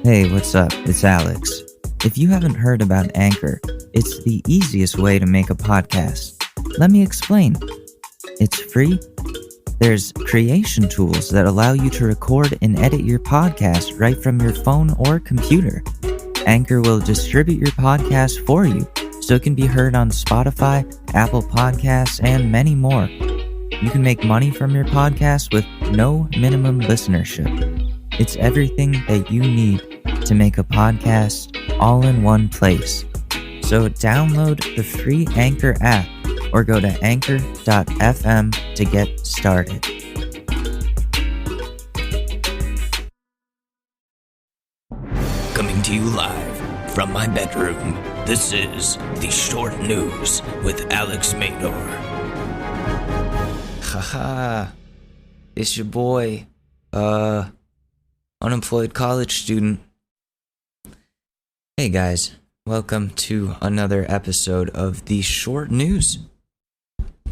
Hey, what's up? It's Alex. If you haven't heard about Anchor, it's the easiest way to make a podcast. Let me explain. It's free. There's creation tools that allow you to record and edit your podcast right from your phone or computer. Anchor will distribute your podcast for you, so it can be heard on Spotify, Apple Podcasts, and many more. You can make money from your podcast with no minimum listenership. It's everything that you need to make a podcast all in one place. So download the free Anchor app or go to anchor.fm to get started. Coming to you live from my bedroom, this is The Short News with Alex Mador. Haha, it's your boy, unemployed college student. Hey guys, welcome to another episode of The Short News,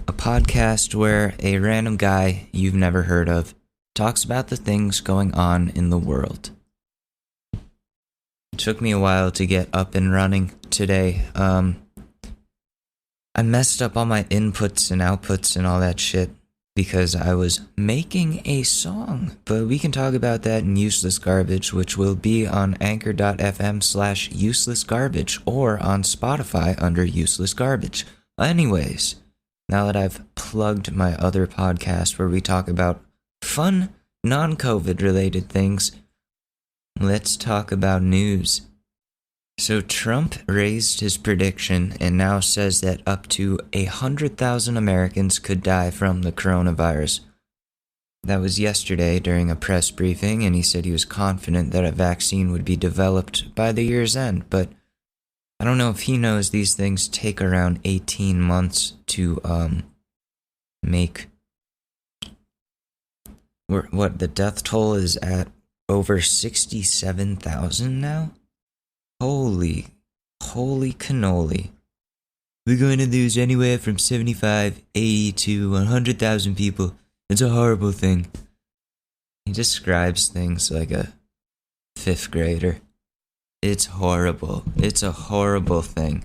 a podcast where a random guy you've never heard of talks about the things going on in the world. It took me a while to get up and running today. I messed up all my inputs and outputs and all that shit because I was making a song, but we can talk about that in Useless Garbage, which will be on anchor.fm/uselessgarbage or on Spotify under Useless Garbage. Anyways, now that I've plugged my other podcast where we talk about fun, non-COVID related things, let's talk about news. So Trump raised his prediction and now says that up to 100,000 Americans could die from the coronavirus. That was yesterday during a press briefing, and he said he was confident that a vaccine would be developed by the year's end, but I don't know if he knows these things take around 18 months to make. What, the death toll is at over 67,000 now? Holy cannoli. We're going to lose anywhere from 75, 80 to 100,000 people. It's a horrible thing. He describes things like a fifth grader. It's horrible. It's a horrible thing.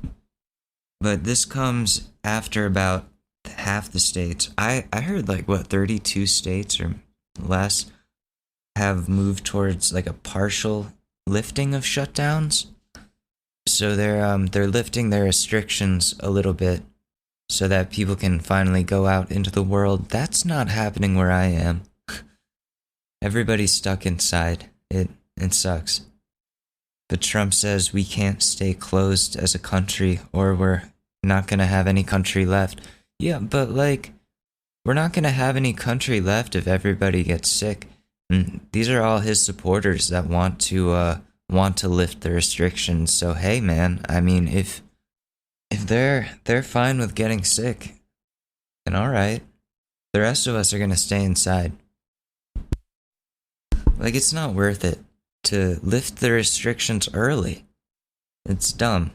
But this comes after about half the states. I heard 32 states or less have moved towards a partial lifting of shutdowns. So they're lifting their restrictions a little bit so that people can finally go out into the world. That's not happening where I am. Everybody's stuck inside. It sucks. But Trump says we can't stay closed as a country or we're not going to have any country left. Yeah, but we're not going to have any country left if everybody gets sick. And these are all his supporters that want to lift the restrictions. So hey man, I mean if they're fine with getting sick, then alright. The rest of us are gonna stay inside. It's not worth it to lift the restrictions early. It's dumb.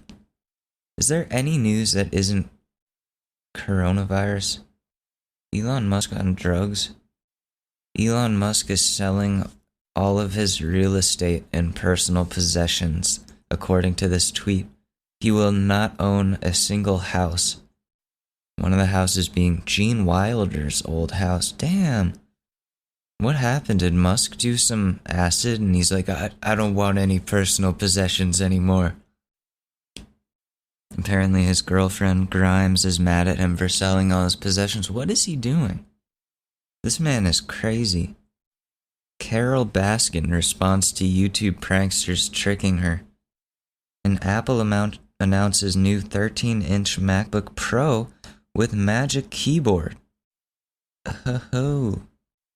Is there any news that isn't coronavirus? Elon Musk on drugs? Elon Musk is selling all of his real estate and personal possessions, according to this tweet. He will not own a single house. One of the houses being Gene Wilder's old house. Damn. What happened? Did Musk do some acid and he's like, I don't want any personal possessions anymore? Apparently his girlfriend Grimes is mad at him for selling all his possessions. What is he doing? This man is crazy. Carol Baskin responds to YouTube pranksters tricking her. And Apple announces new 13-inch MacBook Pro with Magic Keyboard. Oh,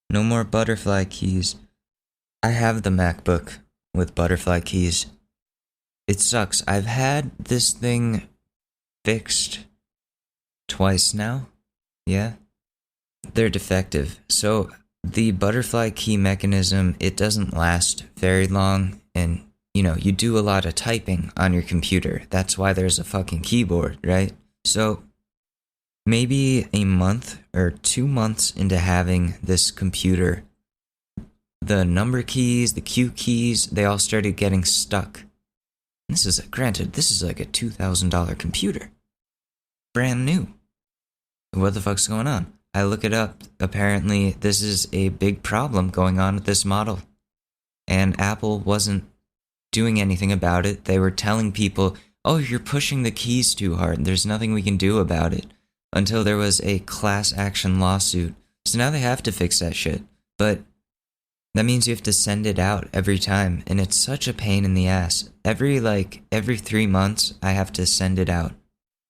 no more butterfly keys. I have the MacBook with butterfly keys. It sucks. I've had this thing fixed twice now. Yeah. They're defective. So the butterfly key mechanism, it doesn't last very long, and you do a lot of typing on your computer. That's why there's a fucking keyboard, right? So maybe a month or 2 months into having this computer, the number keys, the Q keys, they all started getting stuck. This is, granted, this is like a $2,000 computer. Brand new. What the fuck's going on? I look it up. Apparently, this is a big problem going on with this model. And Apple wasn't doing anything about it. They were telling people, oh, you're pushing the keys too hard. There's nothing we can do about it. Until there was a class action lawsuit. So now they have to fix that shit. But that means you have to send it out every time. And it's such a pain in the ass. Every 3 months, I have to send it out.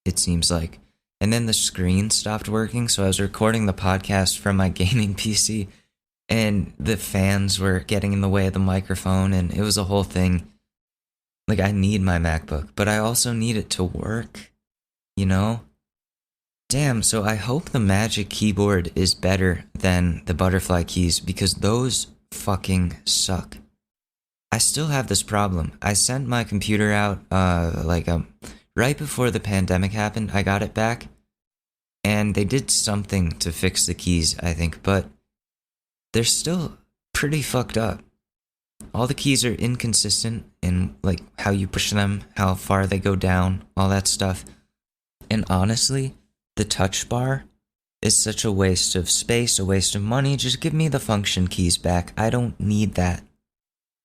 It seems like. And then the screen stopped working. So I was recording the podcast from my gaming PC. And the fans were getting in the way of the microphone. And it was a whole thing. Like, I need my MacBook. But I also need it to work. You know? Damn, so I hope the Magic Keyboard is better than the butterfly keys, because those fucking suck. I still have this problem. I sent my computer out right before the pandemic happened. I got it back, and they did something to fix the keys, I think, but they're still pretty fucked up. All the keys are inconsistent in like how you push them, how far they go down, all that stuff. And honestly, the touch bar is such a waste of space, a waste of money. Just give me the function keys back. I don't need that.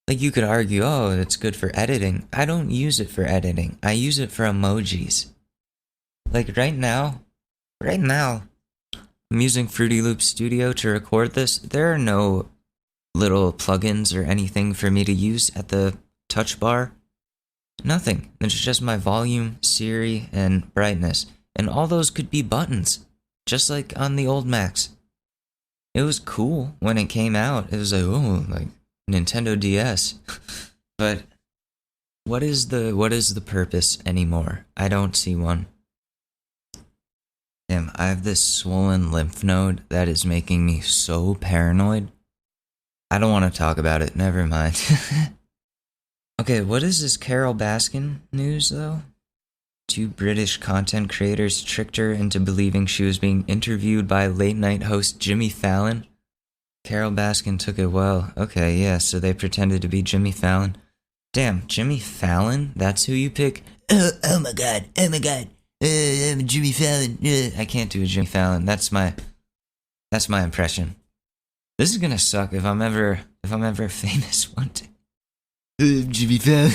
Like, you could argue, oh, it's good for editing. I don't use it for editing. I use it for emojis. Like, right now, I'm using Fruity Loop Studio to record this. There are no little plugins or anything for me to use at the touch bar. Nothing. It's just my volume, Siri, and brightness. And all those could be buttons, just like on the old Macs. It was cool when it came out. It was like, oh, like Nintendo DS. But what is the purpose anymore? I don't see one. Damn, I have this swollen lymph node that is making me so paranoid. I don't want to talk about it. Never mind. Okay, what is this Carole Baskin news, though? 2 British content creators tricked her into believing she was being interviewed by late-night host Jimmy Fallon. Carole Baskin took it well. Okay, yeah, so they pretended to be Jimmy Fallon. Damn, Jimmy Fallon? That's who you pick? Oh my god, I'm Jimmy Fallon. I can't do a Jimmy Fallon. That's my impression. This is gonna suck if I'm ever famous one day. Jimmy Fallon.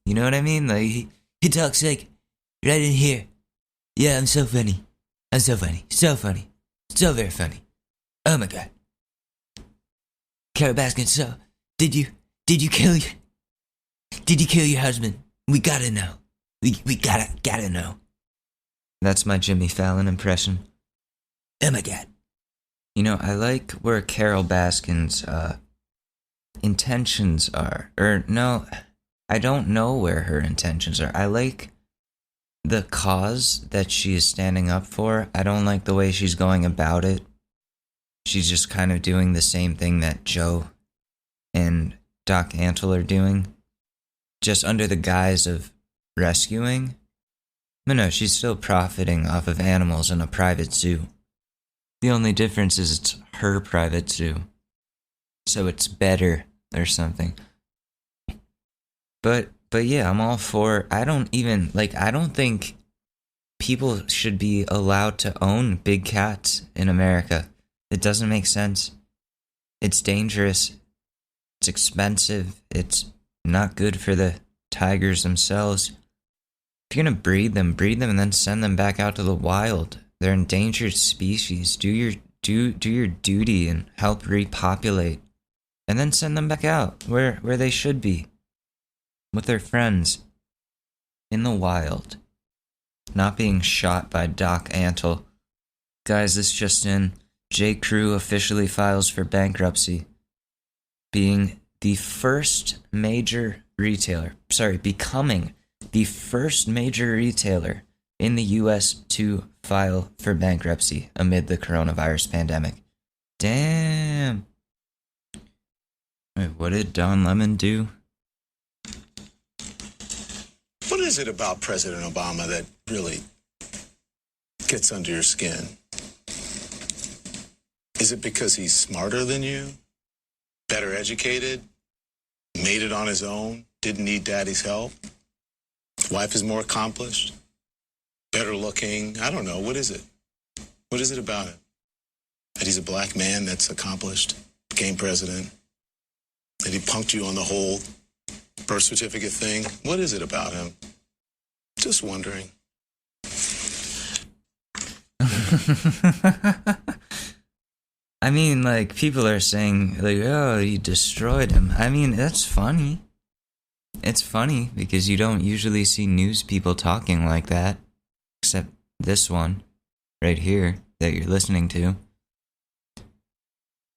You know what I mean? Like, he talks like right in here. Yeah, I'm so funny. So very funny. Oh my god. Carole Baskin, so did you kill your husband? We gotta know. We gotta know. That's my Jimmy Fallon impression. Oh my god. You know, I like where Carole Baskin's intentions are. Or no, I don't know where her intentions are. I like the cause that she is standing up for. I don't like the way she's going about it. She's just kind of doing the same thing that Joe and Doc Antle are doing, just under the guise of rescuing. But no, she's still profiting off of animals in a private zoo. The only difference is it's her private zoo, so it's better or something. But yeah, I'm all for. I don't think people should be allowed to own big cats in America. It doesn't make sense. It's dangerous. It's expensive. It's not good for the tigers themselves. If you're gonna breed them and then send them back out to the wild. They're endangered species. Do your duty and help repopulate. And then send them back out where they should be. With their friends. In the wild. Not being shot by Doc Antle. Guys, this just in. J. Crew officially files for bankruptcy. Becoming the first major retailer in the US to file for bankruptcy amid the coronavirus pandemic. Damn. Wait, what did Don Lemon do? What is it about President Obama that really gets under your skin? Is it because he's smarter than you? Better educated? Made it on his own? Didn't need daddy's help? Wife is more accomplished? Better looking? I don't know. What is it? What is it about him? That he's a black man that's accomplished, became president? That he punked you on the whole birth certificate thing? What is it about him? Just wondering. I mean, like, people are saying, like, oh, you destroyed him. I mean, that's funny. It's funny because you don't usually see news people talking like that. Except this one, right here, that you're listening to.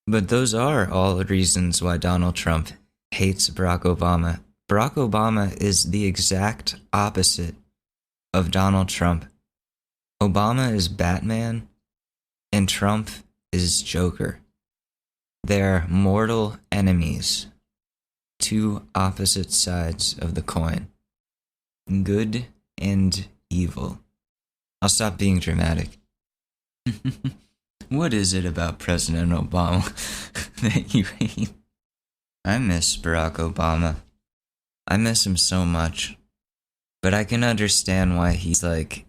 But those are all the reasons why Donald Trump hates Barack Obama. Barack Obama is the exact opposite of Donald Trump. Obama is Batman, and Trump is Joker. They're mortal enemies. Two opposite sides of the coin. Good and evil. I'll stop being dramatic. What is it about President Obama that you hate? I miss Barack Obama. I miss him so much. But I can understand why he's like,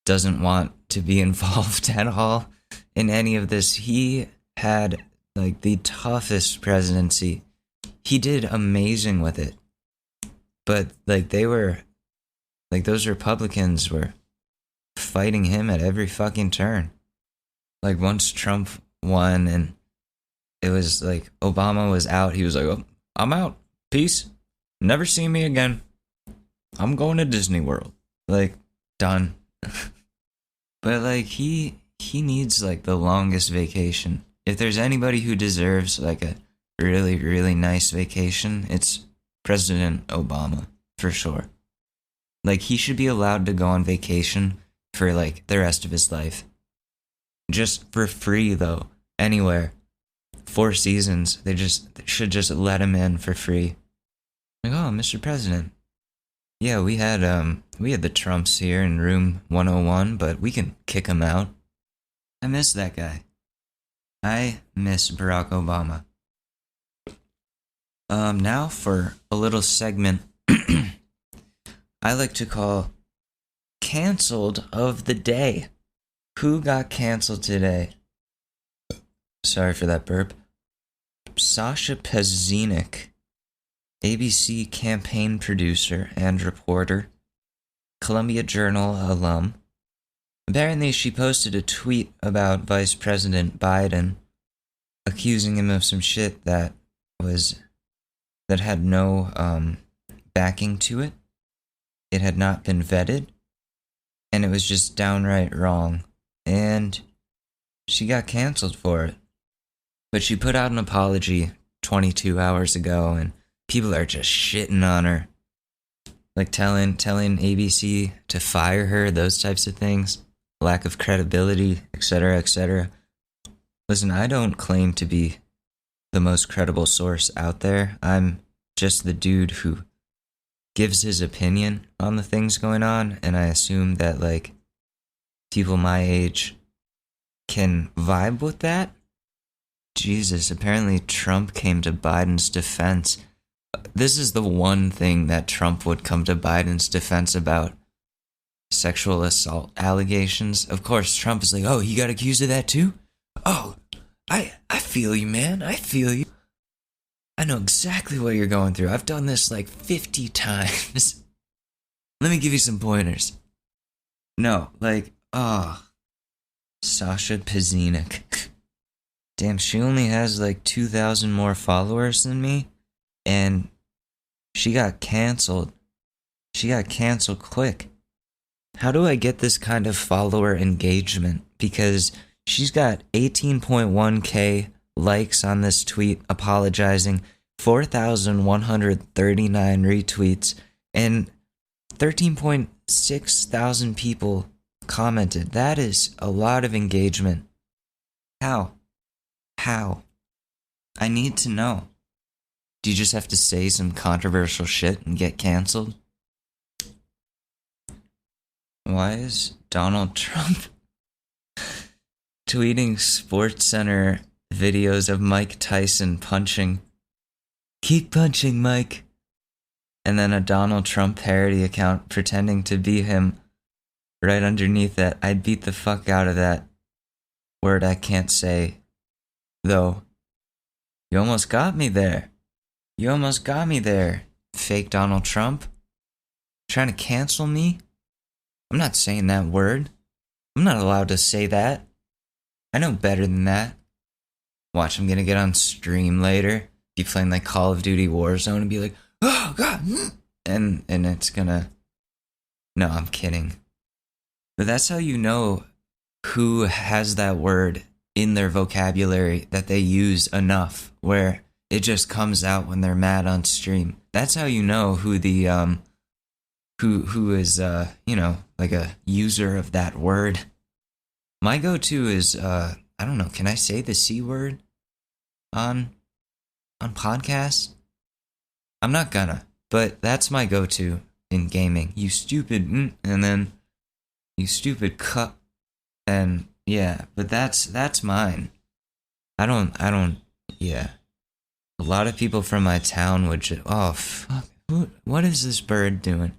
doesn't want to be involved at all in any of this. He had like the toughest presidency. He did amazing with it. But like those Republicans were fighting him at every fucking turn. Like once Trump won and it was like Obama was out, he was like, oh, I'm out. Peace. Never see me again. I'm going to Disney World. Like, done. But like he needs like the longest vacation. If there's anybody who deserves like a really, really nice vacation, it's President Obama, for sure. Like he should be allowed to go on vacation for like the rest of his life. Just for free though, anywhere. 4 seasons, they should just let him in for free. Like, oh, Mr. President. Yeah, we had the Trumps here in room 101, but we can kick him out. I miss that guy. I miss Barack Obama. Now for a little segment I like to call Canceled of the Day. Who got canceled today? Sorry for that burp. Sasha Pezinik, ABC campaign producer and reporter, Columbia Journal alum. Apparently, she posted a tweet about Vice President Biden, accusing him of some shit that had no backing to it. It had not been vetted, and it was just downright wrong. And she got canceled for it. But she put out an apology 22 hours ago, and people are just shitting on her. Like telling ABC to fire her, those types of things. Lack of credibility, etc., etc. Listen, I don't claim to be the most credible source out there. I'm just the dude who gives his opinion on the things going on, and I assume that, like, people my age can vibe with that. Jesus, apparently Trump came to Biden's defense. This is the one thing that Trump would come to Biden's defense about. Sexual assault allegations. Of course, Trump is like, oh, he got accused of that too? Oh, I feel you, man. I feel you. I know exactly what you're going through. I've done this like 50 times. Let me give you some pointers. No, like, Sasha Pezinik. Damn, she only has like 2,000 more followers than me, and she got canceled. She got canceled quick. How do I get this kind of follower engagement? Because she's got 18.1k likes on this tweet apologizing, 4,139 retweets, and 13.6 thousand people commented. That is a lot of engagement. How? I need to know. Do you just have to say some controversial shit and get canceled? Why is Donald Trump tweeting Sports Center videos of Mike Tyson punching. Keep punching, Mike. And then a Donald Trump parody account pretending to be him right underneath that. I'd beat the fuck out of that word I can't say, though. You almost got me there. You almost got me there, fake Donald Trump. Trying to cancel me? I'm not saying that word. I'm not allowed to say that. I know better than that. Watch, I'm gonna get on stream later, be playing like Call of Duty Warzone and be like, oh god, and it's gonna... No, I'm kidding. But that's how you know who has that word in their vocabulary that they use enough where it just comes out when they're mad on stream. That's how you know who the who is like a user of that word. My go-to is I don't know, can I say the C word on podcasts? I'm not gonna, but that's my go-to in gaming. You stupid, and then you stupid cup, and yeah, but that's mine. I don't, yeah. A lot of people from my town would just, oh fuck, what is this bird doing?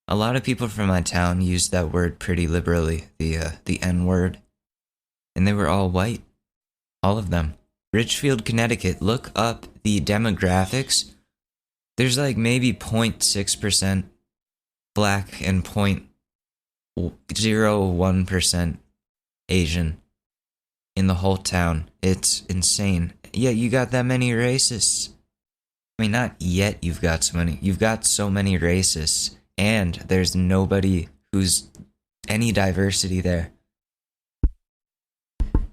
A lot of people from my town used that word pretty liberally, the N word, and they were all white, all of them. Richfield, Connecticut. Look up the demographics. There's like maybe 0.6% black and 0.01% Asian in the whole town. It's insane. Yet you got that many racists. I mean, not yet you've got so many. You've got so many racists, and there's nobody who's any diversity there.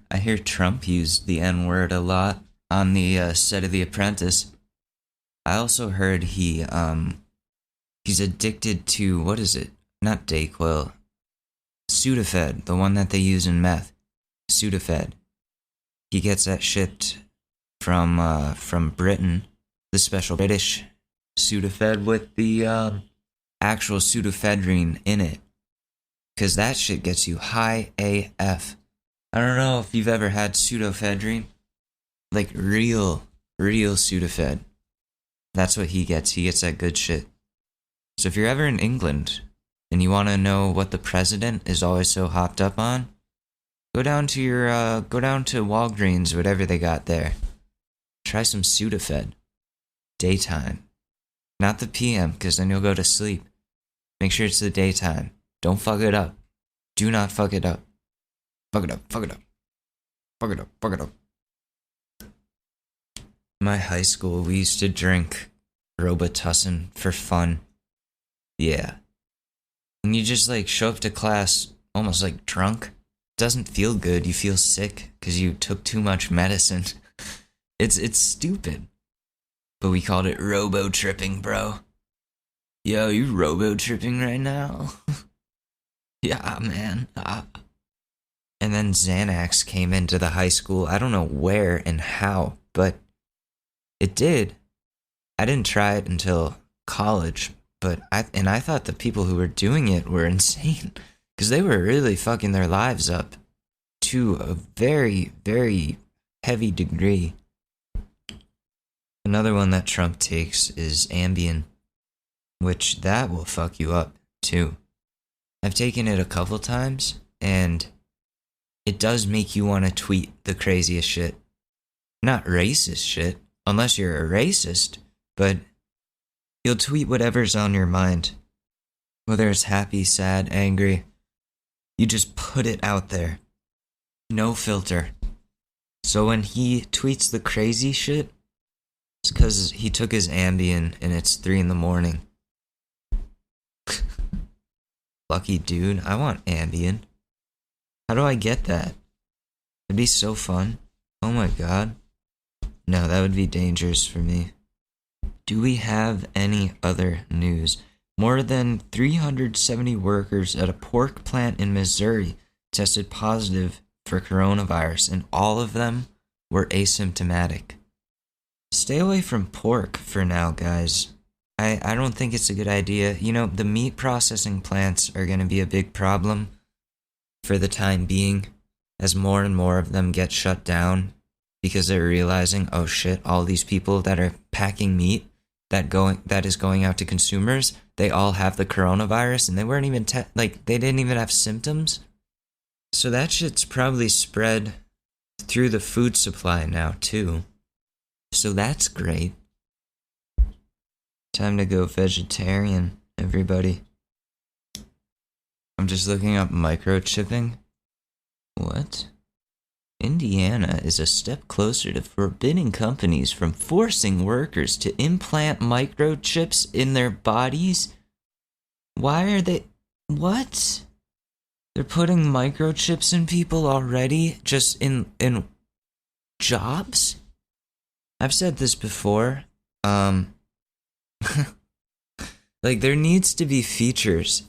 I hear Trump used the N-word a lot on the set of The Apprentice. I also heard he's addicted to, what is it? Not Dayquil. Sudafed, the one that they use in meth. Sudafed. He gets that shipped from Britain, the special British Sudafed with the actual pseudoephedrine in it. Because that shit gets you high AF. I don't know if you've ever had pseudoephedrine. Like real Sudafed. That's what he gets. He gets that good shit. So if you're ever in England and you want to know what the president is always so hopped up on, go down to Walgreens, whatever they got there. Try some Sudafed. Daytime. Not the PM, because then you'll go to sleep. Make sure it's the daytime. Don't fuck it up. Do not fuck it up. Fuck it up, fuck it up. Fuck it up, fuck it up. In my high school, we used to drink Robitussin for fun. Yeah. And you just like show up to class almost like drunk. Doesn't feel good. You feel sick because you took too much medicine. It's stupid. But we called it robo-tripping, bro. Yo, you robo-tripping right now? Yeah, man. And then Xanax came into the high school. I don't know where and how, but it did. I didn't try it until college, but I thought the people who were doing it were insane because they were really fucking their lives up to a very, very heavy degree. Another one that Trump takes is Ambien, which that will fuck you up too. I've taken it a couple times, and it does make you want to tweet the craziest shit. Not racist shit, unless you're a racist, but you'll tweet whatever's on your mind. Whether it's happy, sad, angry, you just put it out there. No filter. So when he tweets the crazy shit, it's because he took his Ambien and it's 3 a.m. Lucky dude, I want Ambien. How do I get that? It'd be so fun. Oh my god. No, that would be dangerous for me. Do we have any other news? More than 370 workers at a pork plant in Missouri tested positive for coronavirus, and all of them were asymptomatic. Stay away from pork for now, guys. I don't think it's a good idea. You know, the meat processing plants are going to be a big problem for the time being. as more and more of them get shut down because they're realizing, oh shit, all these people that are packing meat that is going out to consumers, they all have the coronavirus and they weren't even they didn't even have symptoms. So that shit's probably spread through the food supply now too. So that's great. Time to go vegetarian, everybody. I'm just looking up microchipping. What? Indiana is a step closer to forbidding companies from forcing workers to implant microchips in their bodies? Why are they... What? They're putting microchips in people already? Just in jobs? I've said this before. Like, there needs to be features.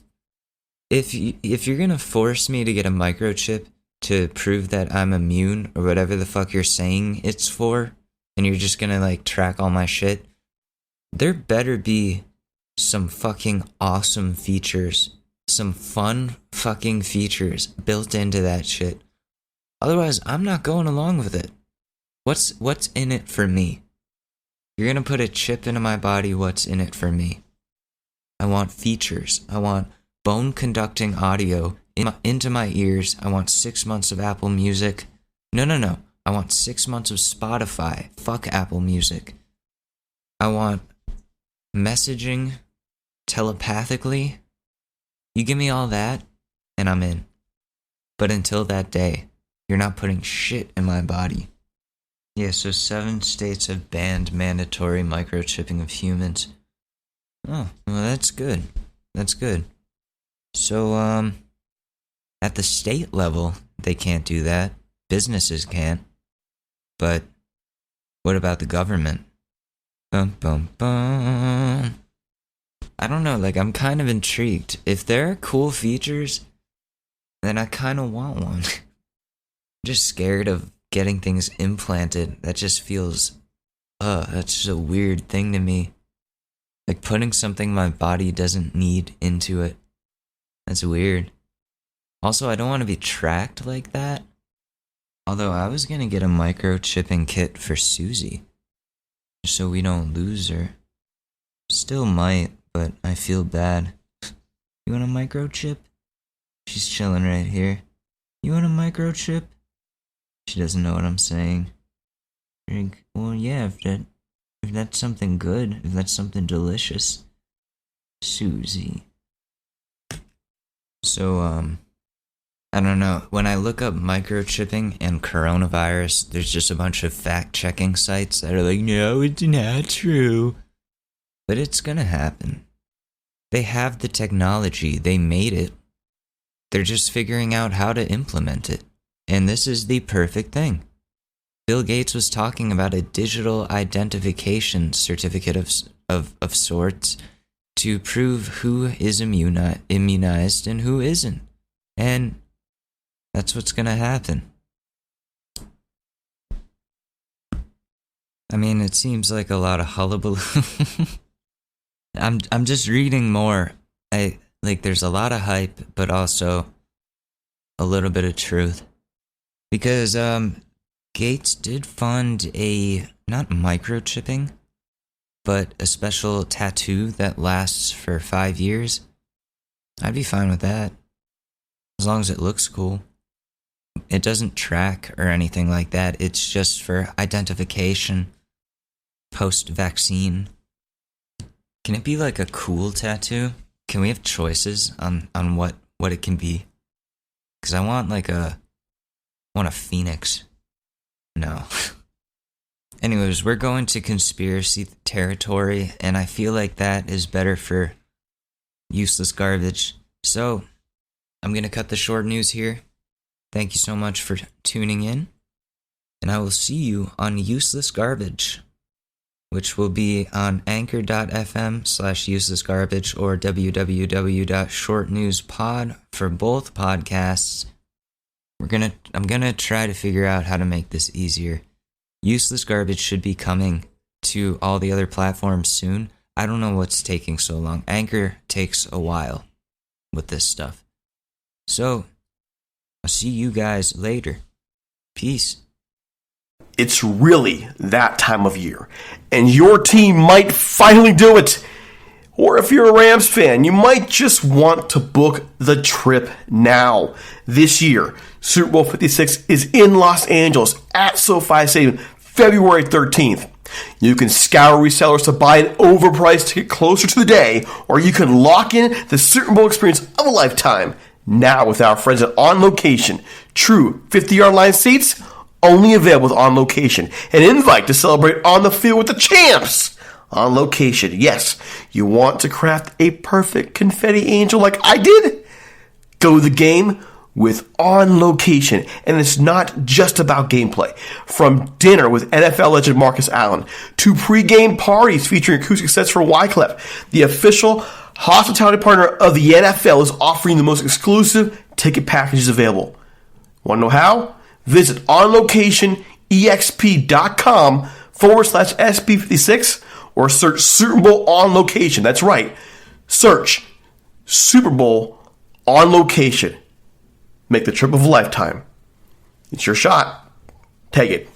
If you're gonna force me to get a microchip to prove that I'm immune or whatever the fuck you're saying it's for, and you're just gonna like track all my shit, there better be some fucking awesome features, some fun fucking features built into that shit. Otherwise, I'm not going along with it. What's in it for me? You're gonna put a chip into my body, what's in it for me? I want features. I want bone conducting audio into my ears. I want 6 months of Apple Music. No. I want 6 months of Spotify. Fuck Apple Music. I want messaging telepathically. You give me all that, and I'm in. But until that day, you're not putting shit in my body. Yeah, so 7 states have banned mandatory microchipping of humans. Oh, well, that's good. That's good. So, at the state level, they can't do that. Businesses can't. But what about the government? Bum, bum, bum. I don't know, like, I'm kind of intrigued. If there are cool features, then I kind of want one. I'm just scared of getting things implanted. That just feels, that's just a weird thing to me. Like putting something my body doesn't need into it. That's weird. Also, I don't want to be tracked like that. Although I was gonna get a microchipping kit for Susie, so we don't lose her. Still might, but I feel bad. You want a microchip? She's chilling right here. You want a microchip? She doesn't know what I'm saying. Well, yeah, if that's something good, if that's something delicious. Susie. So, I don't know. When I look up microchipping and coronavirus, there's just a bunch of fact-checking sites that are like, no, it's not true. But it's gonna happen. They have the technology. They made it. They're just figuring out how to implement it. And this is the perfect thing. Bill Gates was talking about a digital identification certificate of sorts to prove who is immunized and who isn't. And that's what's gonna happen. I mean, it seems like a lot of hullabaloo. I'm just reading more. There's a lot of hype, but also a little bit of truth. Because Gates did fund not microchipping, but a special tattoo that lasts for 5 years. I'd be fine with that. As long as it looks cool. It doesn't track or anything like that. It's just for identification post-vaccine. Can it be like a cool tattoo? Can we have choices on what it can be? Because I want a phoenix. No. Anyways, we're going to conspiracy territory, and I feel like that is better for useless garbage. So, I'm going to cut the short news here. Thank you so much for tuning in, and I will see you on Useless Garbage, which will be on anchor.fm/uselessgarbage or www.shortnewspod for both podcasts. I'm gonna try to figure out how to make this easier. Useless Garbage should be coming to all the other platforms soon. I don't know what's taking so long. Anchor takes a while with this stuff. So, I'll see you guys later. Peace. It's really that time of year, and your team might finally do it. Or if you're a Rams fan, you might just want to book the trip now. This year, Super Bowl 56 is in Los Angeles at SoFi Stadium, February 13th. You can scour resellers to buy an overpriced ticket closer to the day, or you can lock in the Super Bowl experience of a lifetime now with our friends at On Location. True 50-yard line seats, only available with On Location. An invite to celebrate on the field with the champs. On Location. Yes, you want to craft a perfect confetti angel like I did? Go to the game with On Location. And it's not just about gameplay. From dinner with NFL legend Marcus Allen to pregame parties featuring acoustic sets for Wyclef, the official hospitality partner of the NFL is offering the most exclusive ticket packages available. Want to know how? Visit onlocationexp.com/SB56 or search Super Bowl On Location. That's right. Search Super Bowl On Location. Make the trip of a lifetime. It's your shot. Take it.